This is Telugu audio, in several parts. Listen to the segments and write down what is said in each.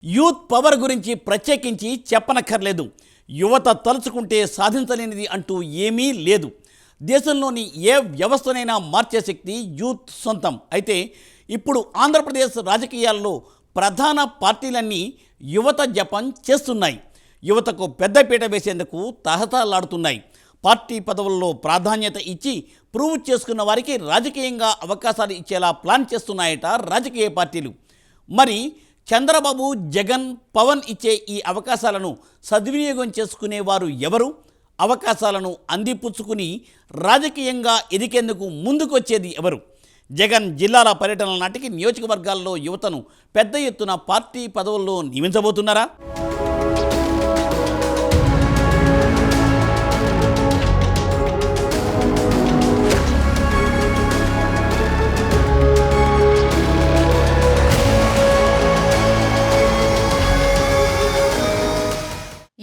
యూత్ పవర్ గురించి ప్రత్యేకించి చెప్పనక్కర్లేదు. యువత తలుచుకుంటే సాధించలేనిది అంటూ ఏమీ లేదు. దేశంలోని ఏ వ్యవస్థనైనా మార్చే శక్తి యూత్ సొంతం. అయితే ఇప్పుడు ఆంధ్రప్రదేశ్ రాజకీయాల్లో ప్రధాన పార్టీలన్నీ యువత జపం చేస్తున్నాయి. యువతకు పెద్దపీట వేసేందుకు తహతలాడుతున్నాయి. పార్టీ పదవుల్లో ప్రాధాన్యత ఇచ్చి ప్రూవ్ చేసుకున్న వారికి రాజకీయంగా అవకాశాలు ఇచ్చేలా ప్లాన్ చేస్తున్నాయట రాజకీయ పార్టీలు. మరి చంద్రబాబు, జగన్, పవన్ ఇచ్చే ఈ అవకాశాలను సద్వినియోగం చేసుకునేవారు ఎవరు? అవకాశాలను అందిపుచ్చుకుని రాజకీయంగా ఎదికేందుకు ముందుకొచ్చేది ఎవరు? జగన్ జిల్లాల పర్యటనల నాటికి నియోజకవర్గాల్లో యువతను పెద్ద ఎత్తున పార్టీ పదవుల్లో నియమించబోతున్నారా?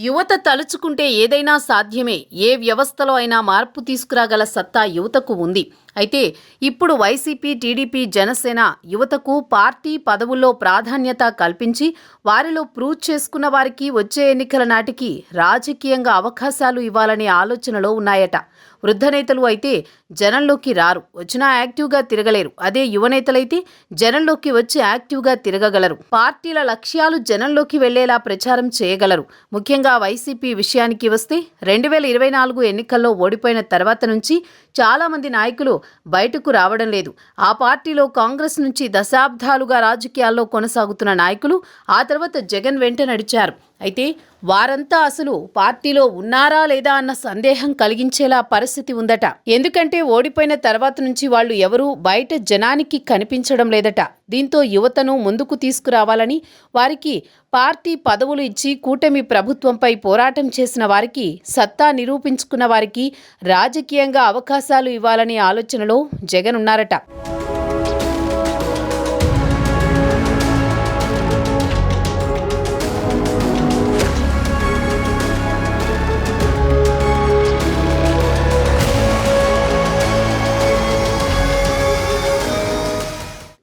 యువత తలుచుకుంటే ఏదైనా సాధ్యమే. ఏ వ్యవస్థలో అయినా మార్పు తీసుకురాగల సత్తా యువతకు ఉంది. అయితే ఇప్పుడు వైసీపీ, టీడీపీ, జనసేన యువతకు పార్టీ పదవుల్లో ప్రాధాన్యత కల్పించి వారిలో ప్రూవ్ చేసుకున్న వారికి వచ్చే ఎన్నికల నాటికి రాజకీయంగా అవకాశాలు ఇవ్వాలనే ఆలోచనలో ఉన్నాయట. వృద్ధ నేతలు అయితే జనంలోకి రారు, వచ్చినా యాక్టివ్గా తిరగలేరు. అదే యువనేతలైతే జనంలోకి వచ్చి యాక్టివ్గా తిరగగలరు. పార్టీల లక్ష్యాలు జనంలోకి వెళ్లేలా ప్రచారం చేయగలరు. ముఖ్యంగా వైసీపీ విషయానికి వస్తే 2024 ఎన్నికల్లో ఓడిపోయిన తర్వాత నుంచి చాలామంది నాయకులు బయటకు రావడం లేదు. ఆ పార్టీలో కాంగ్రెస్ నుంచి దశాబ్దాలుగా రాజకీయాల్లో కొనసాగుతున్న నాయకులు ఆ తర్వాత జగన్ వెంట నడిచారు. అయితే వారంతా అసలు పార్టీలో ఉన్నారా లేదా అన్న సందేహం కలిగించేలా పరిస్థితి ఉందట. ఎందుకంటే ఓడిపోయిన తర్వాత నుంచి వాళ్ళు ఎవరూ బయట జనానికి కనిపించడం లేదట. దీంతో యువతను ముందుకు తీసుకురావాలని వారికి పార్టీ పదవులు ఇచ్చి కూటమి ప్రభుత్వంపై పోరాటం చేసిన వారికి, సత్తా నిరూపించుకున్న వారికి రాజకీయంగా అవకాశాలు ఇవ్వాలనే ఆలోచనలో జగన్ ఉన్నారట.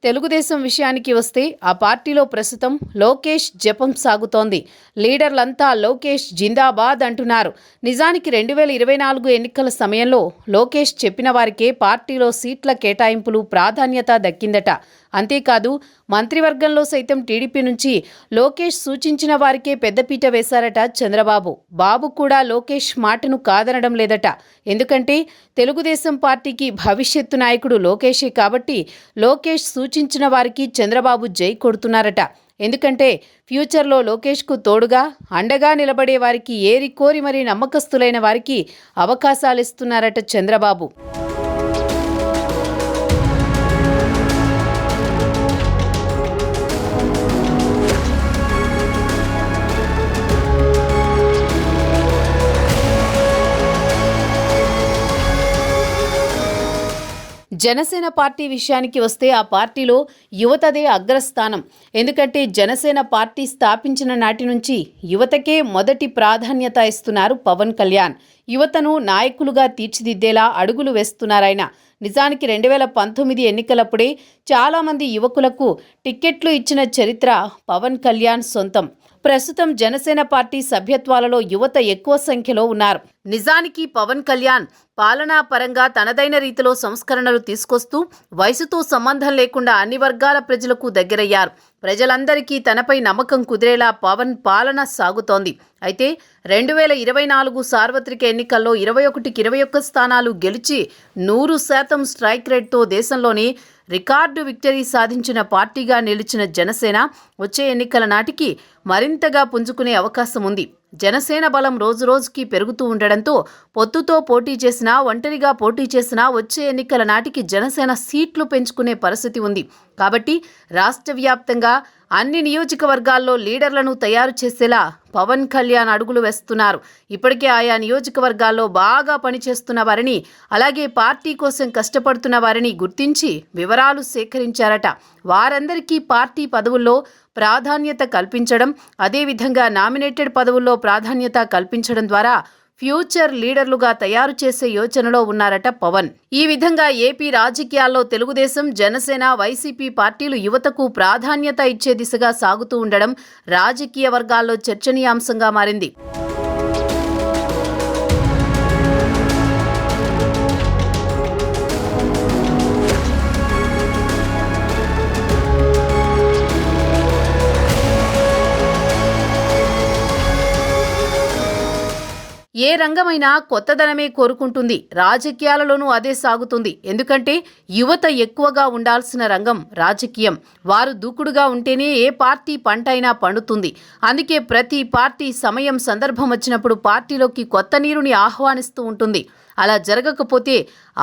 తెలుగుదేశం విషయానికి వస్తే ఆ పార్టీలో ప్రస్తుతం లోకేష్ జపం సాగుతోంది. లీడర్లంతా లోకేష్ జిందాబాద్ అంటున్నారు. నిజానికి 2024 ఎన్నికల సమయంలో లోకేష్ చెప్పిన వారికే పార్టీలో సీట్ల కేటాయింపులు ప్రాధాన్యత దక్కిందట. అంతేకాదు మంత్రివర్గంలో సైతం టీడీపీ నుంచి లోకేష్ సూచించిన వారికే పెద్దపీట వేశారట చంద్రబాబు. బాబు కూడా లోకేష్ మాటను కాదనడం లేదట. ఎందుకంటే తెలుగుదేశం పార్టీకి భవిష్యత్తు నాయకుడు లోకేషే కాబట్టి లోకేష్ సూచించిన వారికి చంద్రబాబు జై కొడుతున్నారట. ఎందుకంటే ఫ్యూచర్లో లోకేష్కు తోడుగా అండగా నిలబడే వారికి, ఏరి కోరి మరీ నమ్మకస్తులైన వారికి అవకాశాలిస్తున్నారట చంద్రబాబు. జనసేన పార్టీ విషయానికి వస్తే ఆ పార్టీలో యువతదే అగ్రస్థానం. ఎందుకంటే జనసేన పార్టీ స్థాపించిన నాటి నుంచి యువతకే మొదటి ప్రాధాన్యత ఇస్తున్నారు పవన్ కళ్యాణ్. యువతను నాయకులుగా తీర్చిదిద్దేలా అడుగులు వేస్తున్నారాయన. నిజానికి 2019 ఎన్నికలప్పుడే చాలామంది యువకులకు టిక్కెట్లు ఇచ్చిన చరిత్ర పవన్ కళ్యాణ్ సొంతం. ప్రస్తుతం జనసేన పార్టీ సభ్యత్వాలలో యువత ఎక్కువ సంఖ్యలో ఉన్నారు. నిజానికి పవన్ కళ్యాణ్ పాలనా పరంగా తనదైన రీతిలో సంస్కరణలు తీసుకొస్తూ వయసుతో సంబంధం లేకుండా అన్ని వర్గాల ప్రజలకు దగ్గరయ్యారు. ప్రజలందరికీ తనపై నమ్మకం కుదిరేలా పవన్ పాలన సాగుతోంది. అయితే 2024 సార్వత్రిక ఎన్నికల్లో 21కి 21 స్థానాలు గెలిచి 100% స్ట్రైక్ రేట్తో దేశంలోనే రికార్డు విక్టరీ సాధించిన పార్టీగా నిలిచిన జనసేన వచ్చే ఎన్నికల నాటికి మరింతగా పుంజుకునే అవకాశం ఉంది. జనసేన బలం రోజురోజుకి పెరుగుతూ ఉండడంతో పొత్తుతో పోటీ చేసినా, ఒంటరిగా పోటీ చేసినా వచ్చే ఎన్నికల నాటికి జనసేన సీట్లు పెంచుకునే పరిస్థితి ఉంది. కాబట్టి రాష్ట్ర వ్యాప్తంగా అన్ని నియోజకవర్గాల్లో లీడర్లను తయారు చేసేలా పవన్ కళ్యాణ్ అడుగులు వేస్తున్నారు. ఇప్పటికే ఆయా నియోజకవర్గాల్లో బాగా పనిచేస్తున్న వారిని, అలాగే పార్టీ కోసం కష్టపడుతున్న వారిని గుర్తించి వివరాలు సేకరించారట. వారందరికీ పార్టీ పదవుల్లో ప్రాధాన్యత కల్పించడం, అదేవిధంగా నామినేటెడ్ పదవుల్లో ప్రాధాన్యత కల్పించడం ద్వారా ఫ్యూచర్ లీడర్లుగా తయారు చేసే యోచనలో ఉన్నారట పవన్. ఈ విధంగా ఏపీ రాజకీయాల్లో తెలుగుదేశం, జనసేన, వైసీపీ పార్టీలు యువతకు ప్రాధాన్యత ఇచ్చే దిశగా సాగుతూ ఉండడం రాజకీయ వర్గాల్లో చర్చనీయాంశంగా మారింది. ఏ రంగమైనా కొత్తదనమే కోరుకుంటుంది. రాజకీయాలలోనూ అదే సాగుతుంది. ఎందుకంటే యువత ఎక్కువగా ఉండాల్సిన రంగం రాజకీయం. వారు దూకుడుగా ఉంటేనే ఏ పార్టీ పంట అయినా పండుతుంది. అందుకే ప్రతి పార్టీ సమయం, సందర్భం వచ్చినప్పుడు పార్టీలోకి కొత్త నీరుని ఆహ్వానిస్తూ ఉంటుంది. అలా జరగకపోతే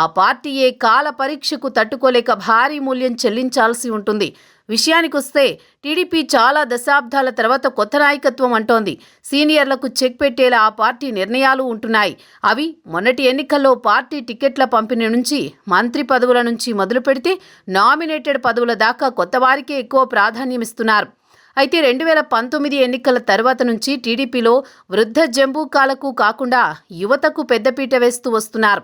ఆ పార్టీయే కాల పరీక్షకు తట్టుకోలేక భారీ మూల్యం చెల్లించాల్సి ఉంటుంది. విషయానికొస్తే టీడీపీ చాలా దశాబ్దాల తర్వాత కొత్త నాయకత్వం అంటోంది. సీనియర్లకు చెక్ పెట్టేలా ఆ పార్టీ నిర్ణయాలు ఉంటున్నాయి. అవి మొన్నటి ఎన్నికల్లో పార్టీ టికెట్ల పంపిణీ నుంచి, మంత్రి పదవుల నుంచి మొదలు పెడితే నామినేటెడ్ పదవుల దాకా కొత్త వారికే ఎక్కువ ప్రాధాన్యమిస్తున్నారు. అయితే 2019 ఎన్నికల తర్వాత నుంచి టీడీపీలో వృద్ధ జంబూకాలకు కాకుండా యువతకు పెద్దపీట వేస్తూ వస్తున్నారు.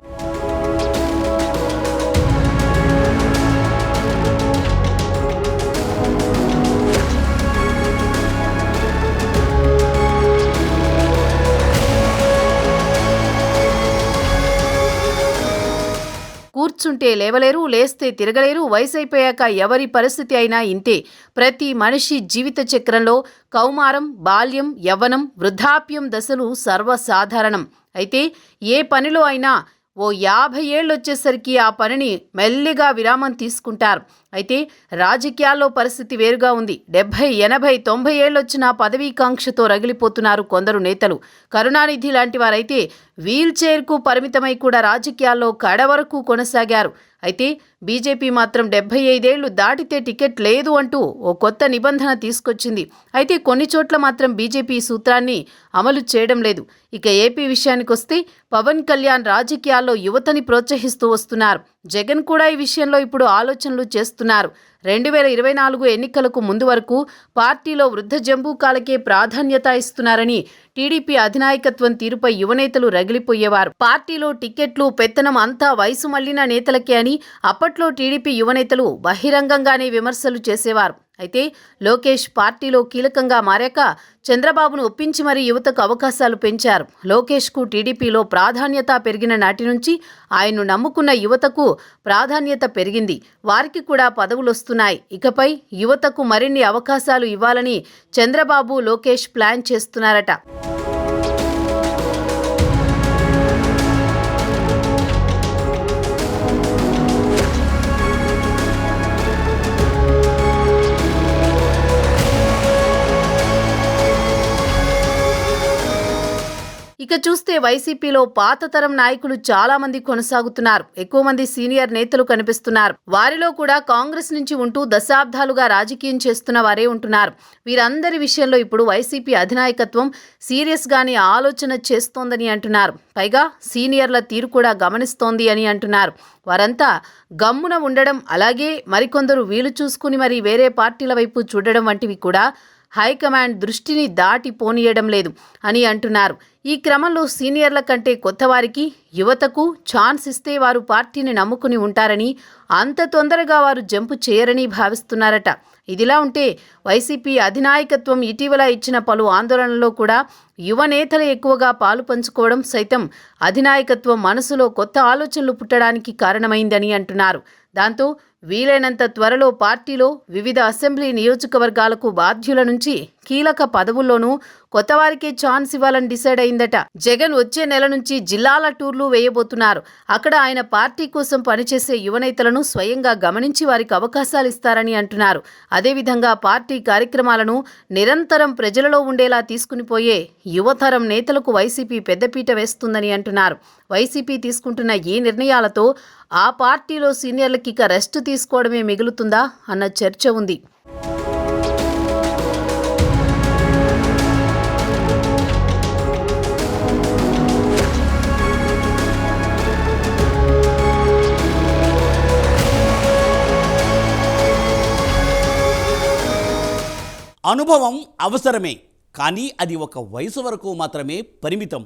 కూర్చుంటే లేవలేరు, లేస్తే తిరగలేరు. వయసైపోయాక ఎవరి పరిస్థితి అయినా ఇంతే. ప్రతి మనిషి జీవిత చక్రంలో కౌమారం, బాల్యం, యవ్వనం, వృద్ధాప్యం దశలు సర్వసాధారణం. అయితే ఏ పనిలో అయినా ఓ 50 ఏళ్ళొచ్చేసరికి ఆ పనిని మెల్లిగా విరామం తీసుకుంటారు. అయితే రాజకీయాల్లో పరిస్థితి వేరుగా ఉంది. 70, 80, 90 ఏళ్ళొచ్చినా పదవీకాంక్షతో రగిలిపోతున్నారు కొందరు నేతలు. కరుణానిధి లాంటి వారైతే వీల్ చైర్కు పరిమితమై కూడా రాజకీయాల్లో కడవరకు కొనసాగారు. అయితే బీజేపీ మాత్రం 75 ఏళ్లు దాటితే టికెట్ లేదు అంటూ ఓ కొత్త నిబంధన తీసుకొచ్చింది. అయితే కొన్ని చోట్ల మాత్రం బీజేపీ సూత్రాన్ని అమలు చేయడం లేదు. ఇక ఏపీ విషయానికొస్తే పవన్ కళ్యాణ్ రాజకీయాల్లో యువతని ప్రోత్సహిస్తూ వస్తున్నారు. జగన్ కూడా ఈ విషయంలో ఇప్పుడు ఆలోచనలు చేస్తున్నారు. 2024 ఎన్నికలకు ముందు వరకు పార్టీలో వృద్ధ జంబూకాలకే ప్రాధాన్యత ఇస్తున్నారని టీడీపీ అధినాయకత్వం తీరుపై యువనేతలు రగిలిపోయేవారు. పార్టీలో టికెట్లు, పెత్తనం అంతా వయసు మళ్లిన నేతలకే అని అప్పట్లో టీడీపీ యువనేతలు బహిరంగంగానే విమర్శలు చేసేవారు. అయితే లోకేష్ పార్టీలో కీలకంగా మారాక చంద్రబాబును ఒప్పించి మరీ యువతకు అవకాశాలు పెంచారు. లోకేష్కు టీడీపీలో ప్రాధాన్యత పెరిగిన నాటి నుంచి ఆయన్ను నమ్ముకున్న యువతకు ప్రాధాన్యత పెరిగింది. వారికి కూడా పదవులొస్తున్నాయి. ఇకపై యువతకు మరిన్ని అవకాశాలు ఇవ్వాలని చంద్రబాబు, లోకేష్ ప్లాన్ చేస్తున్నారట. ఇక చూస్తే వైసీపీలో పాత తరం నాయకులు చాలా మంది కొనసాగుతున్నారు. ఎక్కువ మంది సీనియర్ నేతలు కనిపిస్తున్నారు. వారిలో కూడా కాంగ్రెస్ నుంచి ఉంటూ దశాబ్దాలుగా రాజకీయం చేస్తున్న వారే ఉంటున్నారు. వీరందరి విషయంలో ఇప్పుడు వైసీపీ అధినాయకత్వం సీరియస్ గానే ఆలోచన చేస్తోందని అంటున్నారు. పైగా సీనియర్ల తీరు కూడా గమనిస్తోంది అని అంటున్నారు. వారంతా గమ్మున ఉండడం, అలాగే మరికొందరు వీలు చూసుకుని మరి వేరే పార్టీల వైపు చూడడం వంటివి కూడా హైకమాండ్ దృష్టిని దాటి పోనీయడం లేదు అని అంటున్నారు. ఈ క్రమంలో సీనియర్ల కంటే కొత్తవారికి, యువతకు ఛాన్స్ ఇస్తే వారు పార్టీని నమ్ముకుని ఉంటారని, అంత తొందరగా వారు జంపు చేయరని భావిస్తున్నారట. ఇదిలా ఉంటే వైసీపీ అధినాయకత్వం ఇటీవల ఇచ్చిన పలు ఆందోళనల్లో కూడా యువ నేతలు ఎక్కువగా పాలు పంచుకోవడం సైతం అధినాయకత్వం మనసులో కొత్త ఆలోచనలు పుట్టడానికి కారణమైందని అంటున్నారు. దాంతో వీలైనంత త్వరలో పార్టీలో వివిధ అసెంబ్లీ నియోజకవర్గాలకు బాధ్యుల నుంచి కీలక పదవుల్లోనూ కొత్తవారికే ఛాన్స్ ఇవ్వాలని డిసైడ్ అయిందట. జగన్ వచ్చే నెల నుంచి జిల్లాల టూర్లు వేయబోతున్నారు. అక్కడ ఆయన పార్టీ కోసం పనిచేసే యువనేతలను స్వయంగా గమనించి వారికి అవకాశాలు ఇస్తారని అంటున్నారు. అదేవిధంగా పార్టీ కార్యక్రమాలను నిరంతరం ప్రజలలో ఉండేలా తీసుకునిపోయే యువతరం నేతలకు వైసీపీ పెద్దపీట వేస్తుందని అంటున్నారు. వైసీపీ తీసుకుంటున్న ఈ నిర్ణయాలతో ఆ పార్టీలో సీనియర్లకి ఇక రెస్ట్ తీసుకోవడమే మిగులుతుందా అన్న చర్చ ఉంది. అనుభవం అవసరమే, కానీ అది ఒక వయసు వరకు మాత్రమే పరిమితం.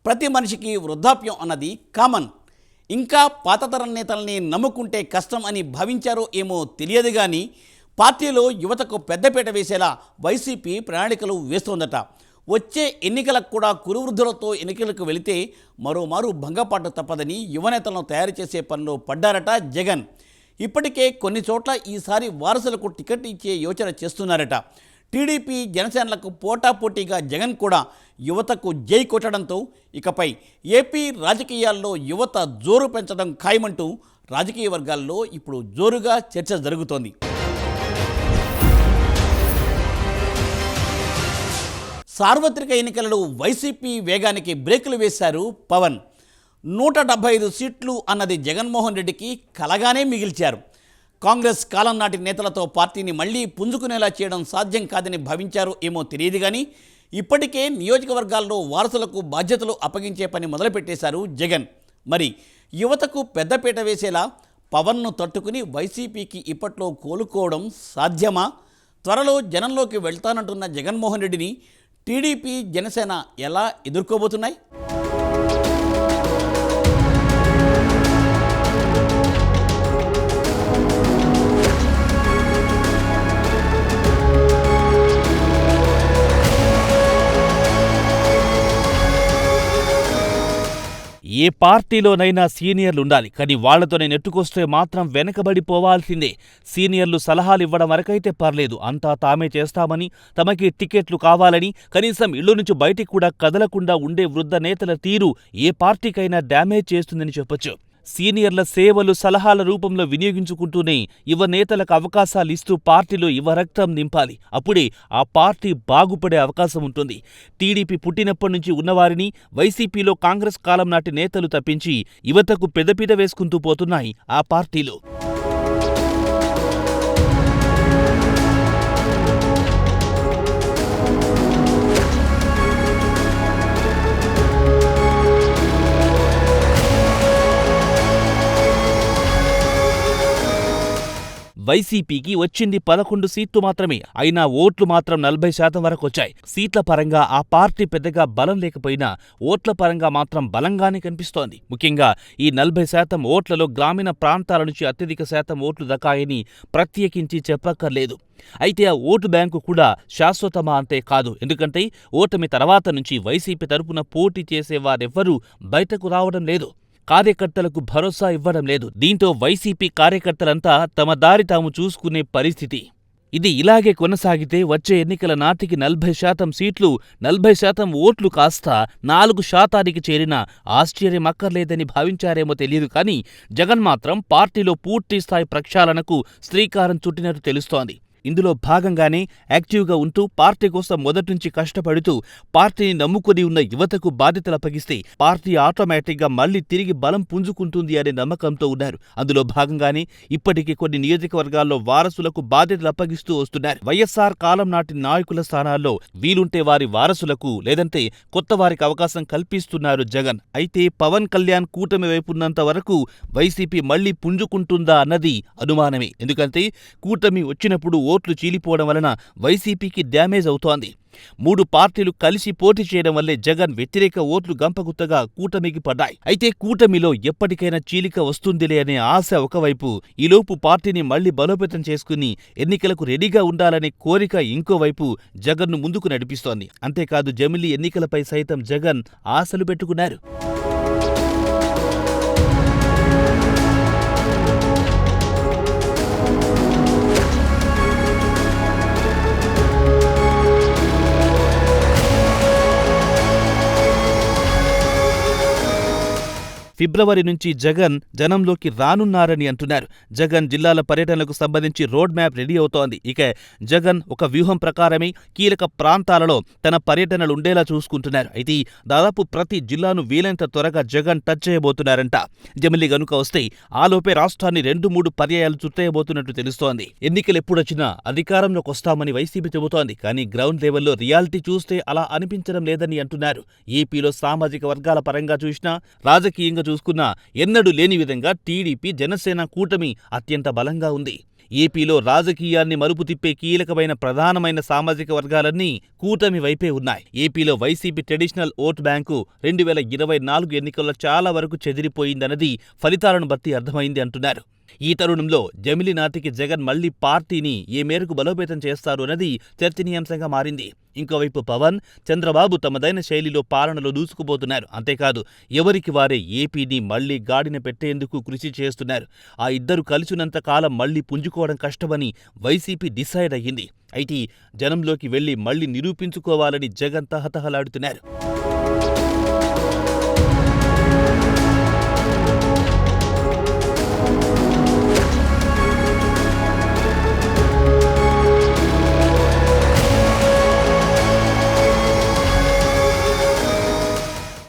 ప్రతి మనిషికి వృద్ధాప్యం అన్నది కామన్. ఇంకా పాతతరం నేతల్ని నమ్ముకుంటే కష్టం అని భావించారో ఏమో తెలియదు కానీ పార్టీలో యువతకు పెద్దపీట వేసేలా వైసీపీ ప్రణాళికలు వేస్తోందట. వచ్చే ఎన్నికలకు కూడా కురువృద్ధులతో ఎన్నికలకు వెళితే మరోమారు భంగపాటు తప్పదని యువనేతలను తయారు చేసే పనిలో పడ్డారట జగన్. ఇప్పటికే కొన్ని చోట్ల ఈసారి వారసులకు టికెట్ ఇచ్చే యోచన చేస్తున్నారట. టీడీపీ జనసేనలకు పోటాపోటీగా జగన్ కూడా యువతకు జై కొట్టడంతో ఇకపై ఏపీ రాజకీయాల్లో యువత జోరు పెంచడం ఖాయమంటూ రాజకీయ వర్గాల్లో ఇప్పుడు జోరుగా చర్చ జరుగుతోంది. సార్వత్రిక ఎన్నికలలో వైసీపీ వేగానికి బ్రేకులు వేశారు పవన్. 175 సీట్లు అన్నది జగన్మోహన్ రెడ్డికి కలగానే మిగిల్చారు. కాంగ్రెస్ కాలం నాటి నేతలతో పార్టీని మళ్లీ పుంజుకునేలా చేయడం సాధ్యం కాదని భావించారో ఏమో తెలియదు కానీ ఇప్పటికే నియోజకవర్గాల్లో వారసులకు బాధ్యతలు అప్పగించే పని మొదలుపెట్టేశారు జగన్. మరి యువతకు పెద్దపీట వేసేలా పవన్ను తట్టుకుని వైసీపీకి ఇప్పట్లో కోలుకోవడం సాధ్యమా? త్వరలో జనంలోకి వెళ్తానంటున్న జగన్మోహన్ రెడ్డిని టీడీపీ జనసేన ఎలా ఎదుర్కోబోతున్నాయి? ఏ పార్టీలోనైనా సీనియర్లుండాలి, కానీ వాళ్లతోనే నెట్టుకొస్తే మాత్రం వెనకబడిపోవాల్సిందే. సీనియర్లు సలహాలు ఇవ్వడం వరకైతే పర్లేదు, అంతా తామే చేస్తామని, తమకి టికెట్లు కావాలని కనీసం ఇళ్ల నుంచి బయటికి కూడా కదలకుండా ఉండే వృద్ధ నేతల తీరు ఏ పార్టీకైనా డ్యామేజ్ చేస్తుందని చెప్పొచ్చు. సీనియర్ల సేవలు సలహాల రూపంలో వినియోగించుకుంటూనే యువ నేతలకు అవకాశాలిస్తూ పార్టీలో యువ రక్తం నింపాలి. అప్పుడే ఆ పార్టీ బాగుపడే అవకాశం ఉంటుంది. టీడీపీ పుట్టినప్పటి నుంచి ఉన్నవారిని వైసీపీలో కాంగ్రెస్ కాలం నాటి నేతలు తప్పించి యువతకు పెద్దపీట వేసుకుంటూ పోతున్నాయి ఆ పార్టీలు. వైసీపీకి వచ్చింది 11 సీట్లు మాత్రమే. అయినా ఓట్లు మాత్రం 40% వరకు వచ్చాయి. సీట్ల పరంగా ఆ పార్టీ పెద్దగా బలం లేకపోయినా ఓట్ల పరంగా మాత్రం బలంగానే కనిపిస్తోంది. ముఖ్యంగా ఈ 40% ఓట్లలో గ్రామీణ ప్రాంతాల నుంచి అత్యధిక శాతం ఓట్లు దక్కాయని ప్రత్యేకించి చెప్పక్కర్లేదు. అయితే ఆ ఓటు బ్యాంకు కూడా శాశ్వతమా అంటే కాదు. ఎందుకంటే ఓటమి తర్వాత నుంచి వైసీపీ తరపున పోటీ చేసేవారెవ్వరూ బయటకు రావడం లేదు. కార్యకర్తలకు భరోసా ఇవ్వడం లేదు. దీంతో వైసీపీ కార్యకర్తలంతా తమ దారి తాము చూసుకునే పరిస్థితి. ఇది ఇలాగే కొనసాగితే వచ్చే ఎన్నికల నాటికి 40% సీట్లు, 40% ఓట్లు కాస్త 4% చేరినా ఆశ్చర్యమక్కర్లేదని భావించారేమో తెలియదు కానీ జగన్ మాత్రం పార్టీలో పూర్తిస్థాయి ప్రక్షాళనకు శ్రీకారం చుట్టినట్టు తెలుస్తోంది. ఇందులో భాగంగానే యాక్టివ్గా ఉంటూ పార్టీ కోసం మొదట్నుంచి కష్టపడుతూ పార్టీని నమ్ముకుని ఉన్న యువతకు బాధ్యతలు అప్పగిస్తే పార్టీ ఆటోమేటిక్గా మళ్లీ తిరిగి బలం పుంజుకుంటుంది అనే నమ్మకంతో ఉన్నారు. అందులో భాగంగానే ఇప్పటికీ కొన్ని నియోజకవర్గాల్లో వారసులకు బాధ్యతలు అప్పగిస్తూ వస్తున్నారు. వైఎస్ఆర్ కాలం నాటి నాయకుల స్థానాల్లో వీలుంటే వారి వారసులకు, లేదంటే కొత్త వారికి అవకాశం కల్పిస్తున్నారు జగన్. అయితే పవన్ కళ్యాణ్ కూటమి వైపున్నంత వరకు వైసీపీ మళ్లీ పుంజుకుంటుందా అన్నది అనుమానమే. ఎందుకంటే కూటమి వచ్చినప్పుడు ఓట్లు చీలిపోవడం వలన వైసీపీకి డ్యామేజ్ అవుతోంది. 3 పార్టీలు కలిసి పోటీ చేయడం వల్లే జగన్ వ్యతిరేక ఓట్లు గంపగుత్తగా కూటమికి పడ్డాయి. అయితే కూటమిలో ఎప్పటికైనా చీలిక వస్తుందిలే అనే ఆశ ఒకవైపు, ఈలోపు పార్టీని మళ్లీ బలోపేతం చేసుకుని ఎన్నికలకు రెడీగా ఉండాలనే కోరిక ఇంకోవైపు జగన్ను ముందుకు నడిపిస్తోంది. అంతేకాదు జమిలీ ఎన్నికలపై సైతం జగన్ ఆశలు పెట్టుకున్నారు. ఫిబ్రవరి నుంచి జగన్ జనంలోకి రానున్నారని అంటున్నారు. జగన్ జిల్లాల పర్యటనలకు సంబంధించి రోడ్ మ్యాప్ రెడీ అవుతోంది. ఇక జగన్ ఒక వ్యూహం ప్రకారమే కీలక ప్రాంతాలలో తన పర్యటనలు ఉండేలా చూసుకుంటున్నారు. అయితే దాదాపు ప్రతి జిల్లాను వీలైనంత త్వరగా జగన్ టచ్ చేయబోతున్నారంట. జమిలీ గనుక వస్తే ఆలోపే రాష్ట్రాన్ని 2-3 పర్యాయాలు చుట్టేయబోతున్నట్టు తెలుస్తోంది. ఎన్నికలు ఎప్పుడొచ్చినా అధికారంలోకి వస్తామని వైసీపీ చెబుతోంది. కానీ గ్రౌండ్ లెవెల్లో రియాలిటీ చూస్తే అలా అనిపించడం లేదని అంటున్నారు. ఏపీలో సామాజిక వర్గాల పరంగా చూసినా, రాజకీయంగా చూసుకున్నా ఎన్నడూ లేని విధంగా టీడీపీ జనసేన కూటమి అత్యంత బలంగా ఉంది. ఏపీలో రాజకీయాన్ని మలుపు తిప్పే కీలకమైన ప్రధానమైన సామాజిక వర్గాలన్నీ కూటమి వైపే ఉన్నాయి. ఏపీలో వైసీపీ ట్రెడిషనల్ ఓట్ బ్యాంకు 2024 ఎన్నికల్లో చాలా వరకు చెదిరిపోయిందన్నది ఫలితాలను బట్టి అర్థమైంది అంటున్నారు. ఈ తరుణంలో జమిలి నాటికి జగన్ మళ్లీ పార్టీని ఏ మేరకు బలోపేతం చేస్తారు అన్నది చర్చనీయాంశంగా మారింది. ఇంకోవైపు పవన్, చంద్రబాబు తమదైన శైలిలో పాలనలో దూసుకుపోతున్నారు. అంతేకాదు ఎవరికి వారే ఏపీని మళ్లీ గాడిన పెట్టేందుకు కృషి చేస్తున్నారు. ఆ ఇద్దరు కలిసినంత కాలం మళ్లీ పుంజుకోవడం కష్టమని వైసీపీ డిసైడ్ అయ్యింది. అయితే జనంలోకి వెళ్లి మళ్లీ నిరూపించుకోవాలని జగన్ తహతహలాడుతున్నారు.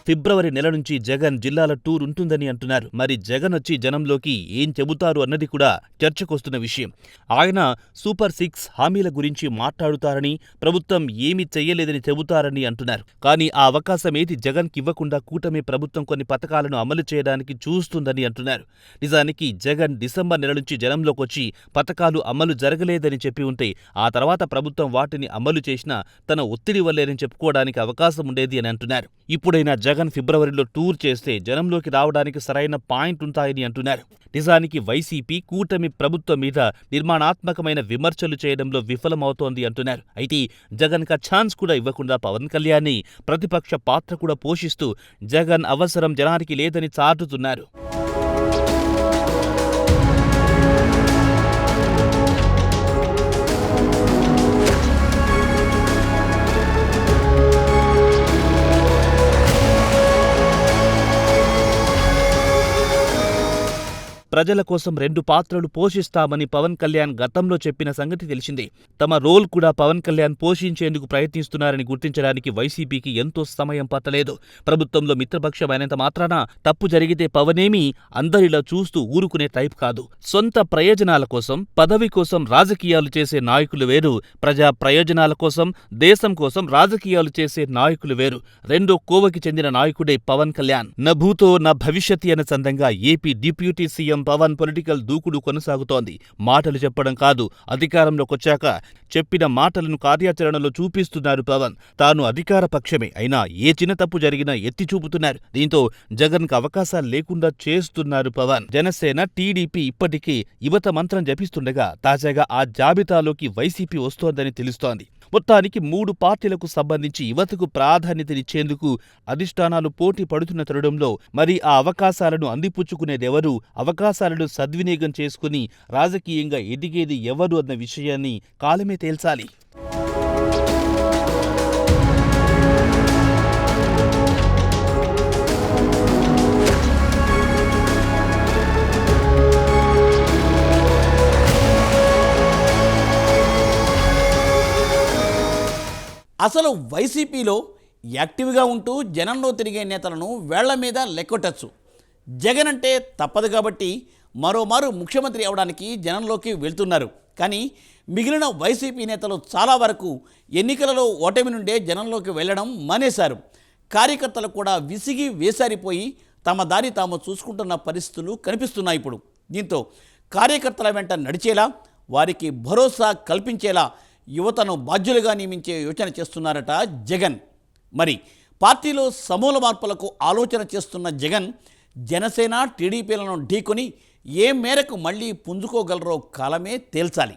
ఫిబ్రవరి నెల నుంచి జగన్ జిల్లాల టూర్ ఉంటుందని అంటున్నారు. మరి జగన్ వచ్చి జనంలోకి ఏం చెబుతారు అన్నది కూడా చర్చకొస్తున్న విషయం. ఆయన సూపర్ 6 హామీల గురించి మాట్లాడుతారని, ప్రభుత్వం ఏమీ చెయ్యలేదని చెబుతారని అంటున్నారు. కానీ ఆ అవకాశం ఏది జగన్కి ఇవ్వకుండా కూటమి ప్రభుత్వం కొన్ని పథకాలను అమలు చేయడానికి చూస్తుందని అంటున్నారు. నిజానికి జగన్ డిసెంబర్ నెల నుంచి జనంలోకొచ్చి పథకాలు అమలు జరగలేదని చెప్పి ఉంటే ఆ తర్వాత ప్రభుత్వం వాటిని అమలు చేసినా తన ఒత్తిడి వల్లేనని చెప్పుకోవడానికి అవకాశం ఉండేది అని అంటున్నారు. ఇప్పుడైనా జగన్ ఫిబ్రవరిలో టూర్ చేస్తే జనంలోకి రావడానికి సరైన పాయింట్ ఉంటాయని అంటున్నారు. నిజానికి వైసీపీ కూటమి ప్రభుత్వం మీద నిర్మాణాత్మకమైన విమర్శలు చేయడంలో విఫలమవుతోంది అంటున్నారు. అయితే జగన్కు ఛాన్స్ కూడా ఇవ్వకుండా పవన్ కళ్యాణ్ని ప్రతిపక్ష పాత్ర కూడా పోషిస్తూ జగన్ అవసరం జనానికి లేదని చాటుతున్నారు. ప్రజల కోసం 2 పాత్రలు పోషిస్తామని పవన్ కళ్యాణ్ గతంలో చెప్పిన సంగతి తెలిసిందే. తమ రోల్ కూడా పవన్ కళ్యాణ్ పోషించేందుకు ప్రయత్నిస్తున్నారని గుర్తించడానికి వైసీపీకి ఎంతో సమయం పట్టలేదు. ప్రభుత్వంలో మిత్రపక్షమైనంత మాత్రాన తప్పు జరిగితే పవనేమీ అందరిలా చూస్తూ ఊరుకునే టైప్ కాదు. సొంత ప్రయోజనాల కోసం, పదవి కోసం రాజకీయాలు చేసే నాయకులు వేరు, ప్రజా ప్రయోజనాల కోసం, దేశం కోసం రాజకీయాలు చేసే నాయకులు వేరు. రెండో కోవకి చెందిన నాయకుడే పవన్ కళ్యాణ్. నా భూతో నా భవిష్యత్తు అన్న చందంగా AP deputy CM Pawan political దూకుడు కొనసాగుతోంది. మాటలు చెప్పడం కాదు, అధికారంలోకొచ్చాక చెప్పిన మాటలను కార్యాచరణలో చూపిస్తున్నారు పవన్. తాను అధికార పక్షమే అయినా ఏ చిన్న తప్పు జరిగినా ఎత్తి చూపుతున్నారు. దీంతో జగన్కు అవకాశాలు లేకుండా చేస్తున్నారు పవన్. జనసేన, టీడీపీ ఇప్పటికీ యువత మంత్రం జపిస్తుండగా తాజాగా ఆ జాబితాలోకి వైసీపీ వస్తోందని తెలుస్తోంది. మొత్తానికి 3 పార్టీలకు సంబంధించి యువతకు ప్రాధాన్యతనిచ్చేందుకు అధిష్టానాలు పోటీ పడుతున్న తరుణంలో మరి ఆ అవకాశాలను అందిపుచ్చుకునేదెవరు, అవకాశాలను సద్వినియోగం చేసుకుని రాజకీయంగా ఎదిగేది ఎవరు అన్న విషయాన్ని కాలమే తేల్చాలి. అసలు వైసీపీలో యాక్టివ్గా ఉంటూ జనంలో తిరిగే నేతలను వేళ్ల మీద లెక్కొట్టచ్చు. జగన్ అంటే తప్పదు కాబట్టి మరోమారు ముఖ్యమంత్రి అవడానికి జనంలోకి వెళ్తున్నారు. కానీ మిగిలిన వైసీపీ నేతలు చాలా వరకు ఎన్నికలలో ఓటమి నుండే జనంలోకి వెళ్ళడం మానేశారు. కార్యకర్తలు కూడా విసిగి వేసారిపోయి తమ దారి తాము చూసుకుంటున్న పరిస్థితులు కనిపిస్తున్నాయి ఇప్పుడు. దీంతో కార్యకర్తల వెంట నడిచేలా, వారికి భరోసా కల్పించేలా యువతను బాధ్యులుగా నియమించే యోచన చేస్తున్నారట జగన్. మరి పార్టీలో సమూల మార్పులకు ఆలోచన చేస్తున్న జగన్ జనసేన, టీడీపీలను ఢీకొని ఏ మేరకు మళ్లీ పుంజుకోగలరో కాలమే తేల్చాలి.